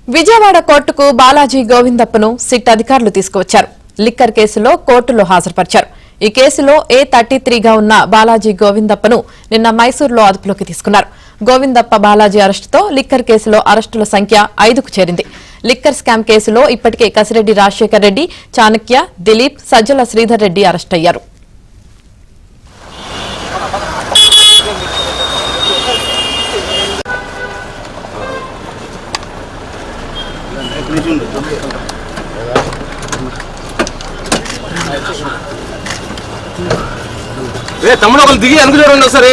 విజయవాడ కోర్టుకు బాలాజీ గోవిందప్పను సిట్ అధికారులు తీసుకువచ్చారు. లిక్కర్ కేసులో కోర్టులో హాజరుపరిచారు. ఈ కేసులో A33గా ఉన్న బాలాజీ గోవిందప్పను నిన్న మైసూరులో అదుపులోకి తీసుకున్నారు. గోవిందప్ప బాలాజీ అరెస్టుతో లిక్కర్ కేసులో అరెస్టుల సంఖ్య 5కు చేరింది. లిక్కర్ స్కామ్ కేసులో ఇప్పటికే కసిరెడ్డి రాజశేఖర్ రెడ్డి, చాణక్య, దిలీప్, సజ్జల శ్రీధర్ రెడ్డి అరెస్టయ్యారు. తమ్ముడు ఒకరు దిగి వెనక చూడండి ఒకసారి.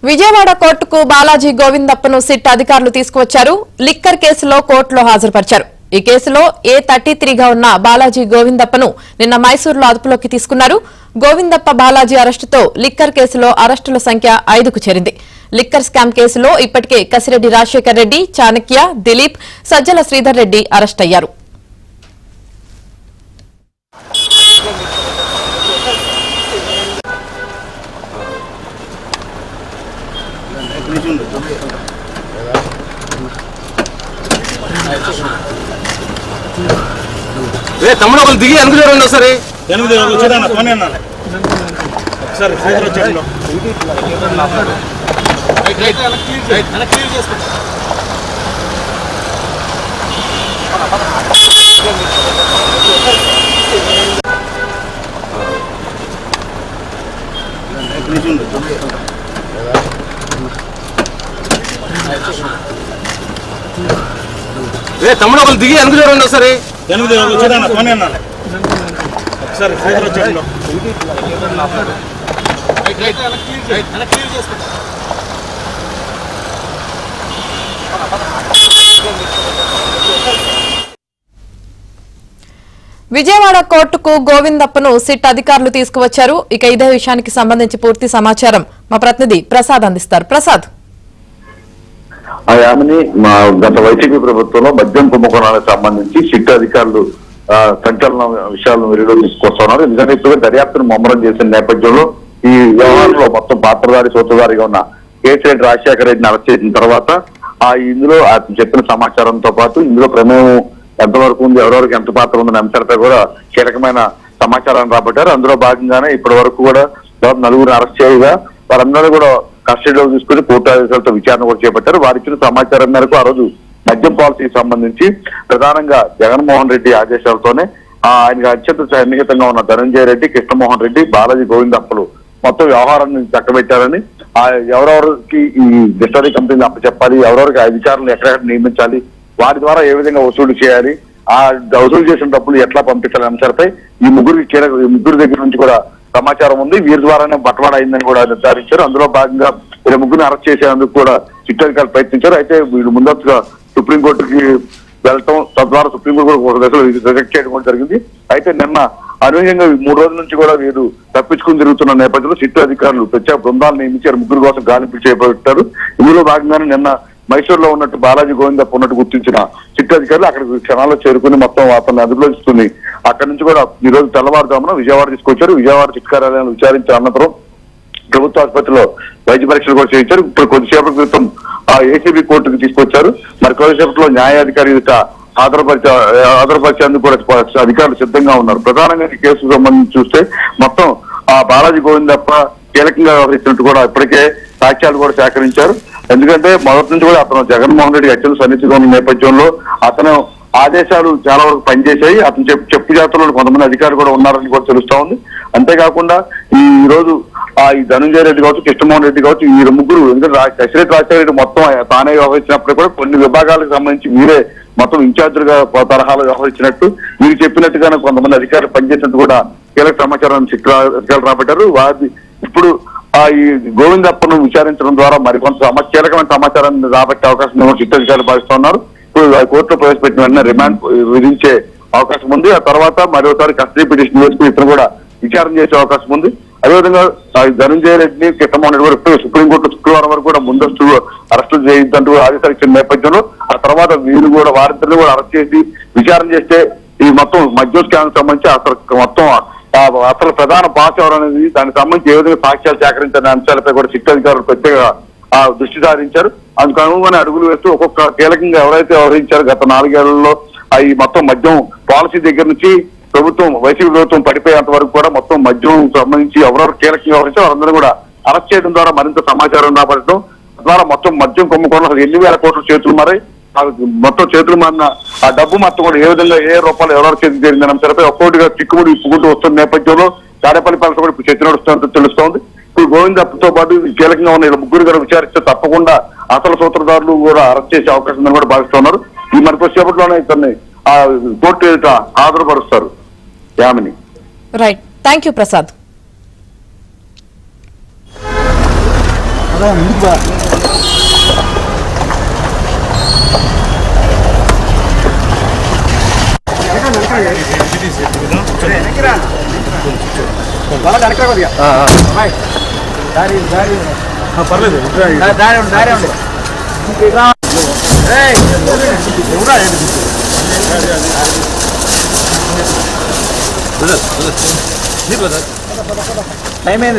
విజయవాడ కోర్టుకు బాలాజీ గోవిందప్పను సిట్ అధికారులు తీసుకువచ్చారు. లిక్కర్ కేసులో కోర్టులో హాజరుపరిచారు. ఈ కేసులో A33గా ఉన్న బాలాజీ గోవిందప్పను నిన్న మైసూరులో అదుపులోకి తీసుకున్నారు. గోవిందప్ప బాలాజీ అరెస్టుతో లిక్కర్ కేసులో అరెస్టుల సంఖ్య 5కు చేరింది. లిక్కర్ స్కామ్ కేసులో ఇప్పటికే కసిరెడ్డి రాజశేఖర్ రెడ్డి, చాణక్య, దిలీప్, సజ్జల శ్రీధర్ రెడ్డి అరెస్టయ్యారు. తమ్ముడు ఒకరు దిగి వెనక చూడండి ఒకసారి. తమ్ముడు ఒకరు దిగి వెనక చూడండి ఒకసారి. విజయవాడ కోర్టుకు గోవిందప్పను సిట్ అధికారులు తీసుకువచ్చారు. ఇక ఇదే విషయానికి సంబంధించి పూర్తి సమాచారం మా ప్రతినిధి ప్రసాద్ అందిస్తారు. ప్రసాద్, ఆమెని మా గత వైసీపీ ప్రభుత్వంలో మద్యం కుంభకోణాలకు సంబంధించి సిట్ అధికారులు సంచలన విషయాలను వెలుగులో తీసుకొస్తున్నారు. ఎందుకంటే ఇప్పుడు దర్యాప్తును ముమ్మరం చేసిన నేపథ్యంలో ఈ వ్యవహారంలో మొత్తం పాత్రధారి సూత్రధారిగా ఉన్న కేసీరెడ్డి రాజశేఖర రెడ్డిని అరెస్ట్ చేసిన తర్వాత ఇందులో చెప్పిన సమాచారంతో పాటు ఇందులో ప్రమేయం ఎంతవరకు ఉంది, ఎవరెవరికి ఎంత పాత్ర ఉందనే అంశాలపై కూడా కీలకమైన సమాచారాన్ని రాబట్టారు. అందులో భాగంగానే ఇప్పటి వరకు కూడా నలుగురు అరెస్ట్ చేయగా వారందరూ కూడా కస్టడీలో తీసుకుని కోర్టు ఆదేశాలతో విచారణ కూడా చేపట్టారు. వారు ఇచ్చిన సమాచారం మేరకు ఆ రోజు మద్యం పాలసీకి సంబంధించి ప్రధానంగా జగన్మోహన్ రెడ్డి ఆదేశాలతోనే ఆయనకు అత్యంత సన్నిహితంగా ఉన్న ధనంజయ రెడ్డి, కృష్ణమోహన్ రెడ్డి, బాలాజీ గోవిందప్పలు మొత్తం వ్యవహారాన్ని చక్కబెట్టారని, ఎవరెవరికి ఈ డిస్టరీ కంపెనీని అప్పచెప్పాలి, ఎవరెవరికి అధికారులను ఎక్కడెక్కడ నియమించాలి, వారి ద్వారా ఏ విధంగా వసూలు చేయాలి, ఆ వసూలు చేసిన డబ్బులు ఎట్లా పంపించాలనే అంశాలపై ఈ ముగ్గురు దగ్గర నుంచి కూడా సమాచారం ఉంది. వీరి ద్వారానే బట్వాడా అయిందని కూడా నిర్ధారించారు. అందులో భాగంగా వీళ్ళ ముగ్గురిని అరెస్ట్ చేసేందుకు కూడా చిట్టధికారులు ప్రయత్నించారు. అయితే వీళ్ళు ముందస్తుగా సుప్రీంకోర్టుకి వెళ్తాం, తద్వారా సుప్రీంకోర్టు కూడా ఒక దశలో రిజెక్ట్ చేయడం కూడా జరిగింది. అయితే నిన్న అనూహ్యంగా 3 రోజుల నుంచి కూడా వీరు తప్పించుకుని తిరుగుతున్న నేపథ్యంలో సిట్టు అధికారులు ప్రత్యేక బృందాలు నియమించారు. ముగ్గురు కోసం గాలింపు చేపట్టారు. ఇందులో భాగంగానే నిన్న మైసూరులో ఉన్నట్టు బాలాజీ గోవిందప్ప ఉన్నట్టు గుర్తించిన సిట్టు అధికారులు అక్కడికి క్షణాల్లో చేరుకుని మొత్తం అతన్ని అదుపులో తీసుకుని అక్కడి నుంచి కూడా ఈ రోజు తెల్లవారుజామున విజయవాడ తీసుకొచ్చారు. విజయవాడ సిట్ కార్యాలయాన్ని విచారించిన అనంతరం ప్రభుత్వ ఆసుపత్రిలో వైద్య పరీక్షలు కూడా చేయించారు. ఇప్పుడు కొద్దిసేపటి క్రితం ఏసీబీ కోర్టుకు తీసుకొచ్చారు. మరి కొద్దిసేపట్లో న్యాయాధికారి హాజరుపరిచేందుకు కూడా అధికారులు సిద్ధంగా ఉన్నారు. ప్రధానంగా ఈ కేసుకు సంబంధించి చూస్తే మొత్తం బాలాజీ గోవిందప్ప కీలకంగా వ్యవహరించినట్టు కూడా ఇప్పటికే సాక్ష్యాలు కూడా సేకరించారు. ఎందుకంటే మొదటి నుంచి కూడా అతను జగన్మోహన్ రెడ్డి అత్యంత సన్నిహితంగా ఉన్న నేపథ్యంలో అతను ఆదేశాలు చాలా వరకు పనిచేశాయి. అతను చెప్పు జాతరలో కొంతమంది అధికారులు కూడా ఉన్నారని కూడా తెలుస్తా ఉంది. అంతేకాకుండా ఈ రోజు ఈ ధనంజయ రెడ్డి కావచ్చు, కృష్ణమోహన్ రెడ్డి కావచ్చు, ఈ ముగ్గురు, ఎందుకంటే కసిరెడ్డి రాజశేఖర రెడ్డి మొత్తం తానే వ్యవహరించినప్పుడు కూడా కొన్ని విభాగాలకు సంబంధించి వీరే మొత్తం ఇన్ఛార్జీలుగా తరహాలో వ్యవహరించినట్టు మీరు చెప్పినట్టుగానే కొంతమంది అధికారులు పనిచేసినట్టు కూడా కీలక సమాచారాన్ని అధికారులు రాబట్టారు. వారి ఇప్పుడు ఈ గోవిందప్పను విచారించడం ద్వారా మరికొంత కీలకమైన సమాచారాన్ని రాబట్టే అవకాశం సిట్ అధికారులు భావిస్తున్నారు. ఇప్పుడు కోర్టులో ప్రవేశపెట్టిన వెంటనే రిమాండ్ విధించే అవకాశం ఉంది. ఆ తర్వాత మరోసారి కస్టడీ పిటిషన్ వేసుకుని ఇతను కూడా విచారణ చేసే అవకాశం ఉంది. అదేవిధంగా ధనంజయ రెడ్డిని కిట్టమోహన్ రెడ్డి వరకు సుప్రీంకోర్టు శుక్రవారం వరకు కూడా ముందస్తు అరెస్టు చేయొద్దంటూ ఆదేశాలు ఇచ్చిన నేపథ్యంలో ఆ తర్వాత వీరు కూడా వారిద్దరిని కూడా అరెస్ట్ చేసి విచారణ చేస్తే ఈ మొత్తం మద్యం స్కామ్ సంబంధించి అసలు మొత్తం అసలు ప్రధాన బాస్ ఎవరనేది దానికి సంబంధించి ఏ విధంగా సాక్ష్యాలు సేకరించిన అంశాలపై కూడా సిట్ అధికారులు ప్రత్యేక దృష్టి సారించారు. అందుకు అనుగుణంగానే అడుగులు వేస్తూ ఒక్కొక్క కీలకంగా ఎవరైతే వ్యవహరించారో గత 4 ఏళ్లలో ఈ మొత్తం మద్యం పాలసీ దగ్గర నుంచి వైసీపీ ప్రభుత్వం పడిపోయేంత వరకు కూడా మొత్తం మద్యం సంబంధించి ఎవరెవరు కీలకంగా వ్యవహరించారో వారందరూ కూడా అరెస్ట్ చేయడం ద్వారా మరింత సమాచారం రాబట్టడం ద్వారా మొత్తం మద్యం కుంభకోణం అసలు ఎన్ని వేల కోట్ల చేతులు మారాయి, మొత్తం చేతులు మారిన ఆ డబ్బు మొత్తం కూడా ఏ విధంగా ఏ రూపాయలు ఎవరెవరు చేతి జరిగిందన్న అంశాలపై ఒక్కొక్కటిగా చిక్కుముడి ఇప్పుకుంటూ వస్తున్న నేపథ్యంలో తాడేపల్లి పాలసీ కూడా ఇప్పుడు చర్చ నడుస్తున్నట్టు తెలుస్తోంది. ఇప్పుడు గోవిందతో పాటు కీలకంగా ఉన్న 4 కూడా విచారిస్తే తప్పకుండా అసలు సూత్రధారులు కూడా అరెస్ట్ చేసే అవకాశం ఉందని కూడా భావిస్తున్నారు. ఈ మరి కొద్దిసేపట్లోనే ఇతన్ని కోర్టు ఎదుట హాజరుపరుస్తారు. Yamini. Right, thank you Prasad. పర్లేదు టైం అయింది.